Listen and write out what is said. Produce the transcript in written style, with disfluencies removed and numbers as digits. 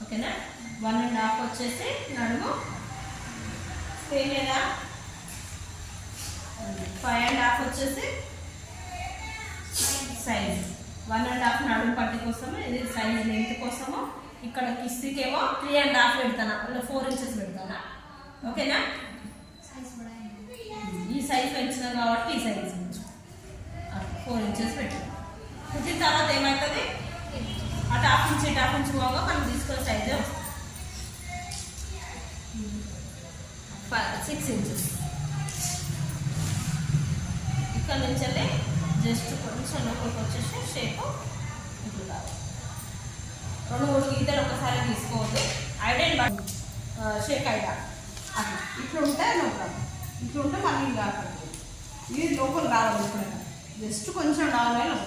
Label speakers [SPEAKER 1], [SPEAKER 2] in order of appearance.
[SPEAKER 1] ఓకేనా. 1.5 వచ్చేసి నడుము సేమ్ లేదా. 5.5 వచ్చేసి సైజ్. 1.5 నడుము పట్టి కోసము, ఇది సైజ్ లెంత్ కోసము. ఇక్కడ కిస్తికేమో 3.5 పెడతాను, 4 ఇంచెస్ పెడతాను. ఓకేనా. ఈ సైజ్ పెంచినాం కాబట్టి ఈ సైజ్ 4 ఇంచెస్ పెట్టాం. కుట్టిన తర్వాత ఏమవుతుంది, అటు హాఫ్ ఇంచ్ పోగా మనం తీసుకునే సైజే వస్తుంది. 6 ఇంచెస్. ఇక్కడ నుంచి జస్ట్ కొంచెం లోపలికి వచ్చేసి షేప్ ఇట్లా కావాలి. 2-3 గీతలు ఒకసారి తీసుకోవద్దు. ఐడెంట్ బట్ షేక్ అయినా అట్లా ఇట్లా ఉంటే నో ప్రాబ్లం. ఇట్లా ఉంటే మళ్ళీ కాకుండా ఇది లోపల రావాలి. ఎప్పుడైనా జస్ట్ కొంచెం డౌన్ అయినా